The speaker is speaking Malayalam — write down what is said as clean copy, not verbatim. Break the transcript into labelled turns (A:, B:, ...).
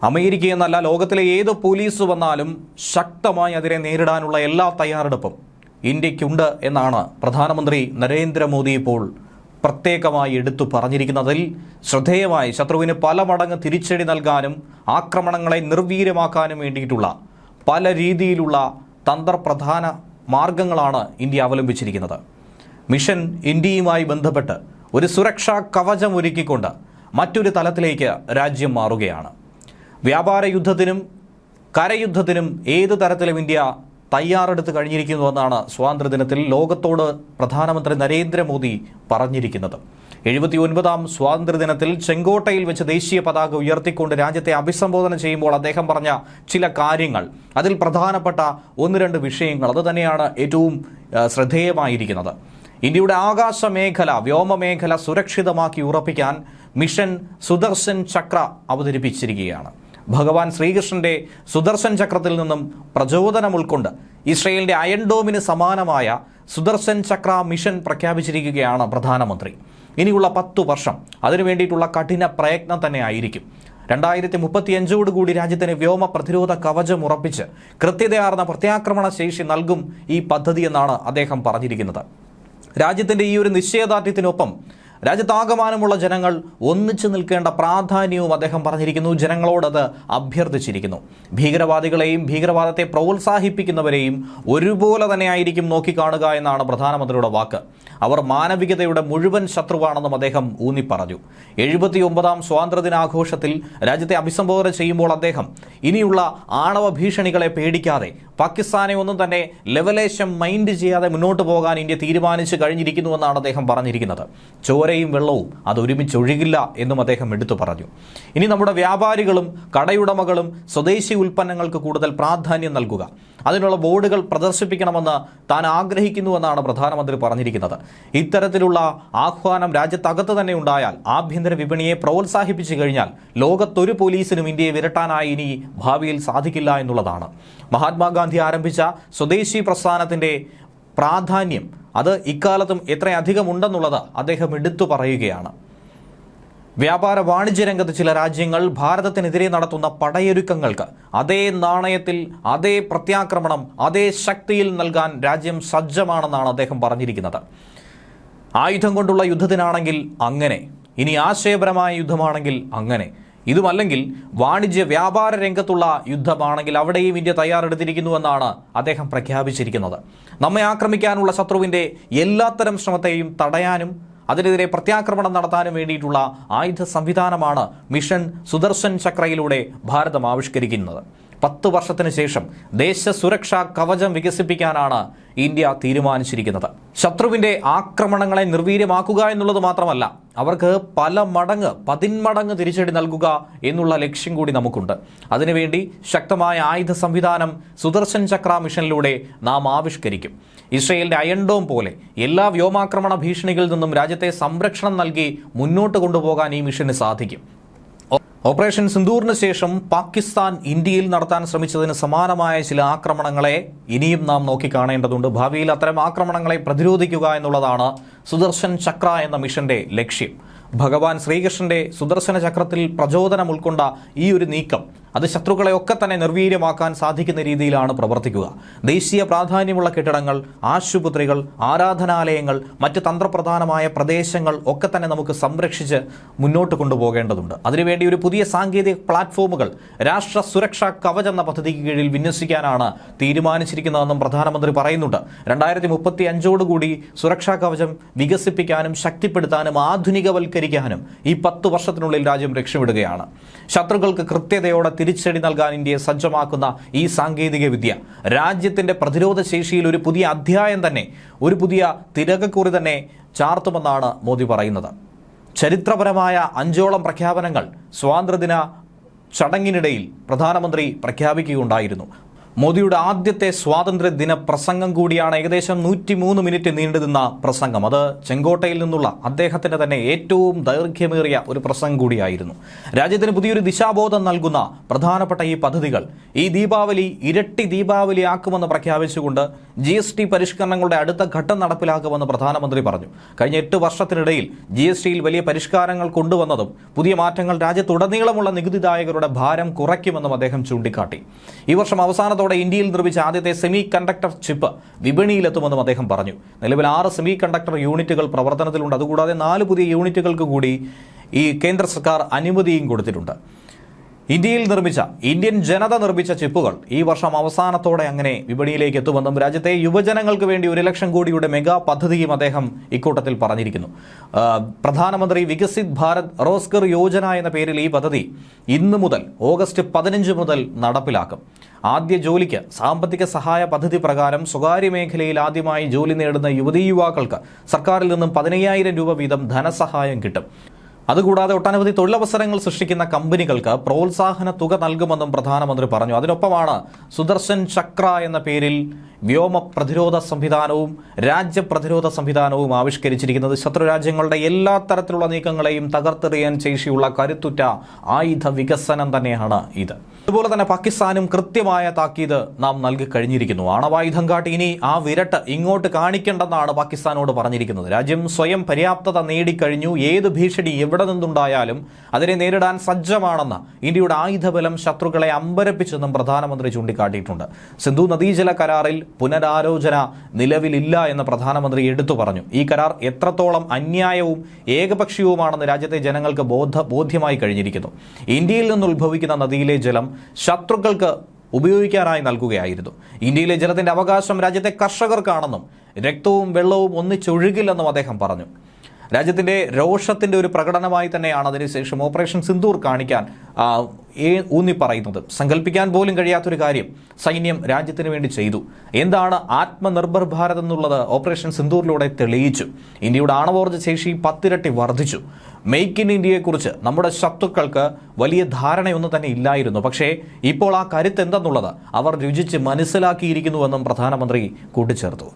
A: അമേരിക്ക എന്നല്ല, ലോകത്തിലെ ഏത് പോലീസ് വന്നാലും ശക്തമായി അതിനെ നേരിടാനുള്ള എല്ലാ തയ്യാറെടുപ്പും ഇന്ത്യക്കുണ്ട് എന്നാണ് പ്രധാനമന്ത്രി നരേന്ദ്രമോദി ഇപ്പോൾ പ്രത്യേകമായി എടുത്തു പറഞ്ഞിരിക്കുന്നതിൽ ശ്രദ്ധേയമായി ശത്രുവിന് പല മടങ്ങ് തിരിച്ചടി നൽകാനും ആക്രമണങ്ങളെ നിർവീര്യമാക്കാനും വേണ്ടിയിട്ടുള്ള പല രീതിയിലുള്ള തന്ത്രപ്രധാന മാർഗങ്ങളാണ് ഇന്ത്യ അവലംബിച്ചിരിക്കുന്നത്. മിഷൻ ഇന്ത്യയുമായി ബന്ധപ്പെട്ട് ഒരു സുരക്ഷാ കവചം ഒരുക്കിക്കൊണ്ട് മറ്റൊരു തലത്തിലേക്ക് രാജ്യം മാറുകയാണ്. വ്യാപാര യുദ്ധത്തിനും കരയുദ്ധത്തിനും ഏത് തരത്തിലും ഇന്ത്യ തയ്യാറെടുത്ത് കഴിഞ്ഞിരിക്കുന്നുവെന്നാണ് സ്വാതന്ത്ര്യദിനത്തിൽ ലോകത്തോട് പ്രധാനമന്ത്രി നരേന്ദ്രമോദി പറഞ്ഞിരിക്കുന്നത്. 79ാം സ്വാതന്ത്ര്യദിനത്തിൽ ചെങ്കോട്ടയിൽ വെച്ച് ദേശീയ പതാക ഉയർത്തിക്കൊണ്ട് രാജ്യത്തെ അഭിസംബോധന ചെയ്യുമ്പോൾ അദ്ദേഹം പറഞ്ഞ ചില കാര്യങ്ങൾ, അതിൽ പ്രധാനപ്പെട്ട 1-2 വിഷയങ്ങൾ അത് തന്നെയാണ് ഏറ്റവും ശ്രദ്ധേയമായിരിക്കുന്നത്. ഇന്ത്യയുടെ ആകാശ മേഖല, വ്യോമമേഖല സുരക്ഷിതമാക്കി ഉറപ്പിക്കാൻ മിഷൻ സുദർശൻ ചക്ര അവതരിപ്പിച്ചിരിക്കുകയാണ്. ഭഗവാൻ ശ്രീകൃഷ്ണന്റെ സുദർശൻ ചക്രത്തിൽ നിന്നും പ്രചോദനം ഉൾക്കൊണ്ട് ഇസ്രയേലിന്റെ അയൺ ഡോമിന് സമാനമായ സുദർശൻ ചക്ര മിഷൻ പ്രഖ്യാപിച്ചിരിക്കുകയാണ് പ്രധാനമന്ത്രി. ഇനിയുള്ള 10 വർഷം അതിനു വേണ്ടിയിട്ടുള്ള കഠിന പ്രയത്നം തന്നെ ആയിരിക്കും. 2035 രാജ്യത്തിന് വ്യോമ പ്രതിരോധ കവചം ഉറപ്പിച്ച് കൃത്യതയാർന്ന പ്രത്യാക്രമണ ശേഷി നൽകും ഈ പദ്ധതി എന്നാണ് അദ്ദേഹം പറഞ്ഞിരിക്കുന്നത്. രാജ്യത്തിന്റെ ഈ ഒരു നിശ്ചയദാർഢ്യത്തിനൊപ്പം രാജ്യത്താകമാനമുള്ള ജനങ്ങൾ ഒന്നിച്ചു നിൽക്കേണ്ട പ്രാധാന്യവും അദ്ദേഹം പറഞ്ഞിരിക്കുന്നു. ജനങ്ങളോടത് അഭ്യർത്ഥിച്ചിരിക്കുന്നു. ഭീകരവാദികളെയും ഭീകരവാദത്തെ പ്രോത്സാഹിപ്പിക്കുന്നവരെയും ഒരുപോലെ തന്നെ ആയിരിക്കും നോക്കിക്കാണുക എന്നാണ് പ്രധാനമന്ത്രിയുടെ വാക്ക്. അവർ മാനവികതയുടെ മുഴുവൻ ശത്രുവാണെന്നും അദ്ദേഹം ഊന്നിപ്പറഞ്ഞു. 79ാം സ്വാതന്ത്ര്യദിനാഘോഷത്തിൽ രാജ്യത്തെ അഭിസംബോധന ചെയ്യുമ്പോൾ അദ്ദേഹം ഇനിയുള്ള ആണവ ഭീഷണികളെ പേടിക്കാതെ പാകിസ്ഥാനെ ഒന്നും തന്നെ ലെവലേശം മൈൻഡ് ചെയ്യാതെ മുന്നോട്ട് പോകാൻ ഇന്ത്യ തീരുമാനിച്ചു കഴിഞ്ഞിരിക്കുന്നുവെന്നാണ് അദ്ദേഹം പറഞ്ഞിരിക്കുന്നത്. ചോരയും വെള്ളവും അത് ഒരുമിച്ചൊഴുകില്ല എന്നും അദ്ദേഹം എടുത്തു പറഞ്ഞു. ഇനി നമ്മുടെ വ്യാപാരികളും കടയുടമകളും സ്വദേശി ഉൽപ്പന്നങ്ങൾക്ക് കൂടുതൽ പ്രാധാന്യം നൽകുക, അതിനുള്ള ബോർഡുകൾ പ്രദർശിപ്പിക്കണമെന്ന് താൻ ആഗ്രഹിക്കുന്നുവെന്നാണ് പ്രധാനമന്ത്രി പറഞ്ഞിരിക്കുന്നത്. ഇത്തരത്തിലുള്ള ആഹ്വാനം രാജ്യത്തകത്ത് തന്നെ ഉണ്ടായാൽ ആഭ്യന്തര വിപണിയെ പ്രോത്സാഹിപ്പിച്ചു കഴിഞ്ഞാൽ ലോകത്തൊരു പോലീസിനും ഇന്ത്യയെ വിരട്ടാനായി ഇനി ഭാവിയിൽ സാധിക്കില്ല എന്നുള്ളതാണ്. മഹാത്മാഗാന്ധി ആരംഭിച്ച സ്വദേശി പ്രസ്ഥാനത്തിന്റെ പ്രാധാന്യം അത് ഇക്കാലത്തും എത്രയധികം ഉണ്ടെന്നുള്ളത് അദ്ദേഹം എടുത്തു പറയുകയാണ്. വ്യാപാര വാണിജ്യ രംഗത്ത് ചില രാജ്യങ്ങൾ ഭാരതത്തിനെതിരെ നടത്തുന്ന പടയൊരുക്കങ്ങൾക്ക് അതേ നാണയത്തിൽ അതേ പ്രത്യാക്രമണം അതേ ശക്തിയിൽ നൽകാൻ രാജ്യം സജ്ജമാണെന്നാണ് അദ്ദേഹം പറഞ്ഞിരിക്കുന്നത്. ആയുധം കൊണ്ടുള്ള യുദ്ധത്തിനാണെങ്കിൽ അങ്ങനെ, ഇനി ആശയപരമായ യുദ്ധമാണെങ്കിൽ അങ്ങനെ, ഇതുമല്ലെങ്കിൽ വാണിജ്യ വ്യാപാര രംഗത്തുള്ള യുദ്ധമാണെങ്കിൽ അവിടെയും ഇന്ത്യ തയ്യാറെടുത്തിരിക്കുന്നുവെന്നാണ് അദ്ദേഹം പ്രഖ്യാപിച്ചിരിക്കുന്നത്. നമ്മെ ആക്രമിക്കാനുള്ള ശത്രുവിൻ്റെ എല്ലാത്തരം ശ്രമത്തെയും തടയാനും അതിനെതിരെ പ്രത്യാക്രമണം നടത്താനും വേണ്ടിയിട്ടുള്ള ആയുധ സംവിധാനമാണ് മിഷൻ സുദർശൻ ചക്രയിലൂടെ ഭാരതം ആവിഷ്കരിക്കുന്നത്. 10 വർഷത്തിന് ശേഷം ദേശ സുരക്ഷാ കവചം വികസിപ്പിക്കാനാണ് ഇന്ത്യ തീരുമാനിച്ചിരിക്കുന്നത്. ശത്രുവിന്റെ ആക്രമണങ്ങളെ നിർവീര്യമാക്കുക എന്നുള്ളത് മാത്രമല്ല, അവർക്ക് പല മടങ്ങ് 10 മടങ്ങ് തിരിച്ചടി നൽകുക എന്നുള്ള ലക്ഷ്യം കൂടി നമുക്കുണ്ട്. അതിനുവേണ്ടി ശക്തമായ ആയുധ സംവിധാനം സുദർശൻ ചക്ര മിഷനിലൂടെ നാം ആവിഷ്കരിക്കും. ഇസ്രയേലിന്റെ അയൺ ഡോം പോലെ എല്ലാ വ്യോമാക്രമണ ഭീഷണികളിൽ നിന്നും രാജ്യത്തെ സംരക്ഷണം നൽകി മുന്നോട്ട് കൊണ്ടുപോകാൻ ഈ മിഷന് സാധിക്കും. ഓപ്പറേഷൻ സിന്ദൂറിന് ശേഷം പാകിസ്ഥാൻ ഇന്ത്യയിൽ നടത്താൻ ശ്രമിച്ചതിന് സമാനമായ ചില ആക്രമണങ്ങളെ ഇനിയും നാം നോക്കിക്കാണേണ്ടതുണ്ട്. ഭാവിയിൽ അത്തരം ആക്രമണങ്ങളെ പ്രതിരോധിക്കുക എന്നുള്ളതാണ് സുദർശൻ ചക്ര എന്ന മിഷന്റെ ലക്ഷ്യം. ഭഗവാൻ ശ്രീകൃഷ്ണന്റെ സുദർശന ചക്രത്തിൽ പ്രചോദനം ഉൾക്കൊണ്ട ഈ ഒരു നീക്കം അത് ശത്രുക്കളെ ഒക്കെ തന്നെ നിർവീര്യമാക്കാൻ സാധിക്കുന്ന രീതിയിലാണ് പ്രവർത്തിക്കുക. ദേശീയ പ്രാധാന്യമുള്ള കെട്ടിടങ്ങൾ, ആശുപത്രികൾ, ആരാധനാലയങ്ങൾ, മറ്റ് തന്ത്രപ്രധാനമായ പ്രദേശങ്ങൾ ഒക്കെ തന്നെ നമുക്ക് സംരക്ഷിച്ച് മുന്നോട്ട് കൊണ്ടുപോകേണ്ടതുണ്ട്. അതിനുവേണ്ടി ഒരു പുതിയ സാങ്കേതിക പ്ലാറ്റ്ഫോമുകൾ രാഷ്ട്ര സുരക്ഷാ കവച് എന്ന പദ്ധതിക്ക് കീഴിൽ വിന്യസിക്കാനാണ് തീരുമാനിച്ചിരിക്കുന്നതെന്നും പ്രധാനമന്ത്രി പറയുന്നുണ്ട്. 2035 സുരക്ഷാ കവചം വികസിപ്പിക്കാനും ശക്തിപ്പെടുത്താനും ആധുനികവൽക്കരിക്കാനും ഈ 10 വർഷത്തിനുള്ളിൽ രാജ്യം ലക്ഷ്യമിടുകയാണ്. ശത്രുക്കൾക്ക് കൃത്യതയോടെ തിരിച്ചടി നൽകാൻ ഇന്ത്യയെ സജ്ജമാക്കുന്ന ഈ സാങ്കേതിക വിദ്യ രാജ്യത്തിന്റെ പ്രതിരോധ ശേഷിയിൽ ഒരു പുതിയ അധ്യായം തന്നെ, ഒരു പുതിയ തിരകക്കുറി തന്നെ ചാർത്തുമെന്നാണ് മോദി പറയുന്നത്. ചരിത്രപരമായ 5ഓളം പ്രഖ്യാപനങ്ങൾ സ്വാതന്ത്ര്യദിന ചടങ്ങിനിടയിൽ പ്രധാനമന്ത്രി പ്രഖ്യാപിക്കുകയുണ്ടായിരുന്നു. മോദിയുടെ ആദ്യത്തെ സ്വാതന്ത്ര്യദിന പ്രസംഗം കൂടിയാണ് ഏകദേശം 103 മിനിറ്റ് നീണ്ടുനിന്ന പ്രസംഗം. അത് ചെങ്കോട്ടയിൽ നിന്നുള്ള അദ്ദേഹത്തിന്റെ തന്നെ ഏറ്റവും ദൈർഘ്യമേറിയ ഒരു പ്രസംഗം കൂടിയായിരുന്നു. രാജ്യത്തിന് പുതിയൊരു ദിശാബോധം നൽകുന്ന പ്രധാനപ്പെട്ട ഈ പദ്ധതികൾ ഈ ദീപാവലി ഇരട്ടി ദീപാവലി ആക്കുമെന്ന് പ്രഖ്യാപിച്ചുകൊണ്ട് GST പരിഷ്കരണങ്ങളുടെ അടുത്ത ഘട്ടം നടപ്പിലാക്കുമെന്ന് പ്രധാനമന്ത്രി പറഞ്ഞു. കഴിഞ്ഞ 8 വർഷത്തിനിടയിൽ GSTയിൽ വലിയ പരിഷ്കാരങ്ങൾ കൊണ്ടുവന്നതും പുതിയ മാറ്റങ്ങൾ രാജ്യത്തുടനീളമുള്ള നികുതിദായകരുടെ ഭാരം കുറയ്ക്കുമെന്നും അദ്ദേഹം ചൂണ്ടിക്കാട്ടി. ഈ വർഷം അവസാനത്തോടെ ഇന്ത്യയിൽ നിർമ്മിച്ച ആദ്യത്തെ സെമി കണ്ടക്ടർ ചിപ്പ് വിപണിയിലെത്തുമെന്നും അദ്ദേഹം പറഞ്ഞു. നിലവിൽ 6 സെമി കണ്ടക്ടർ യൂണിറ്റുകൾ പ്രവർത്തനത്തിലുണ്ട്. അതുകൂടാതെ 4 പുതിയ യൂണിറ്റുകൾക്ക് കൂടി ഈ കേന്ദ്ര സർക്കാർ അനുമതിയും കൊടുത്തിട്ടുണ്ട്. ഇന്ത്യൻ ജനത നിർമ്മിച്ച ചിപ്പുകൾ ഈ വർഷം അവസാനത്തോടെ അങ്ങനെ വിപണിയിലേക്ക് എത്തുമെന്നും രാജ്യത്തെ യുവജനങ്ങൾക്ക് വേണ്ടി 1 ലക്ഷം കോടിയുടെ മെഗാ പദ്ധതിയും അദ്ദേഹം ഇക്കൂട്ടത്തിൽ പറഞ്ഞിരിക്കുന്നു. പ്രധാനമന്ത്രി വികസിത് ഭാരത് റോസ്ഗർ യോജന എന്ന പേരിൽ ഈ പദ്ധതി ഇന്ന് മുതൽ ഓഗസ്റ്റ് 15 മുതൽ നടപ്പിലാക്കും. ആദ്യ ജോലിക്ക് സാമ്പത്തിക സഹായ പദ്ധതി പ്രകാരം സ്വകാര്യ മേഖലയിൽ ആദ്യമായി ജോലി നേടുന്ന യുവതീ-യുവാക്കൾക്ക് സർക്കാരിൽ നിന്നും 15,000 രൂപ വീതം ധനസഹായം കിട്ടും. അതുകൂടാതെ ഒട്ടനവധി തൊഴിലവസരങ്ങൾ സൃഷ്ടിക്കുന്ന കമ്പനികൾക്ക് പ്രോത്സാഹന തുക നൽകുമെന്നും പ്രധാനമന്ത്രി പറഞ്ഞു. അതിനൊപ്പമാണ് സുദർശൻ ചക്ര എന്ന പേരിൽ വ്യോമ പ്രതിരോധ സംവിധാനവും രാജ്യ പ്രതിരോധ സംവിധാനവും ആവിഷ്കരിച്ചിരിക്കുന്നത്. ശത്രുരാജ്യങ്ങളുടെ എല്ലാ തരത്തിലുള്ള നീക്കങ്ങളെയും തകർത്തെറിയാൻ ശേഷിയുള്ള കരുത്തുറ്റ ആയുധ വികസനം തന്നെയാണ് ഇത്. അതുപോലെ തന്നെ പാകിസ്ഥാനും കൃത്യമായ താക്കീത് നാം നൽകി കഴിഞ്ഞിരിക്കുന്നു. ആണവായുധം കാട്ടി ഇനി ആ വിരട്ട് ഇങ്ങോട്ട് കാണിക്കേണ്ടെന്നാണ് പാകിസ്ഥാനോട് പറഞ്ഞിരിക്കുന്നത്. രാജ്യം സ്വയം പര്യാപ്തത നേടിക്കഴിഞ്ഞു. ഏത് ഭീഷണി എവിടെ നിന്നുണ്ടായാലും അതിനെ നേരിടാൻ സജ്ജമാണെന്ന് ഇന്ത്യയുടെ ആയുധബലം ശത്രുക്കളെ അമ്പരപ്പിച്ചെന്നും പ്രധാനമന്ത്രി ചൂണ്ടിക്കാട്ടിയിട്ടുണ്ട്. സിന്ധു നദീജല കരാറിൽ പുനരാലോചന നിലവിലില്ല എന്ന് പ്രധാനമന്ത്രി എടുത്തു പറഞ്ഞു. ഈ കരാർ എത്രത്തോളം അന്യായവും ഏകപക്ഷീയവുമാണെന്ന് രാജ്യത്തെ ജനങ്ങൾക്ക് ബോധ്യമായി കഴിഞ്ഞിരിക്കുന്നു. ഇന്ത്യയിൽ നിന്ന് ഉത്ഭവിക്കുന്ന നദിയിലെ ജലം ശത്രുക്കൾക്ക് ഉപയോഗിക്കാനായി നൽകുകയായിരുന്നു. ഇന്ത്യയിലെ ജലത്തിന്റെ അവകാശം രാജ്യത്തെ കർഷകർക്കാണെന്നും രക്തവും വെള്ളവും ഒന്നിച്ചൊഴുകില്ലെന്നും അദ്ദേഹം പറഞ്ഞു. രാജ്യത്തിന്റെ രോഷത്തിന്റെ ഒരു പ്രകടനമായി തന്നെയാണ് അതിനുശേഷം ഓപ്പറേഷൻ സിന്ദൂർ കാണിക്കാൻ ഊന്നി പറയുന്നത്. സങ്കല്പിക്കാൻ പോലും കഴിയാത്തൊരു കാര്യം സൈന്യം രാജ്യത്തിന് വേണ്ടി ചെയ്തു. എന്താണ് ആത്മനിർഭർ ഭാരത് എന്നുള്ളത് ഓപ്പറേഷൻ സിന്ദൂറിലൂടെ തെളിയിച്ചു. ഇന്ത്യയുടെ ആണവോർജ്ജ ശേഷി 10 ഇരട്ടി വർദ്ധിച്ചു. മെയ്ക്ക് ഇൻ ഇന്ത്യയെക്കുറിച്ച് നമ്മുടെ ശത്രുക്കൾക്ക് വലിയ ധാരണയൊന്നും തന്നെ ഇല്ലായിരുന്നു. പക്ഷേ ഇപ്പോൾ ആ കരുത്ത് എന്തെന്നുള്ളത് അവർ രുചിച്ച് മനസ്സിലാക്കിയിരിക്കുന്നുവെന്നും പ്രധാനമന്ത്രി കൂട്ടിച്ചേർത്തു.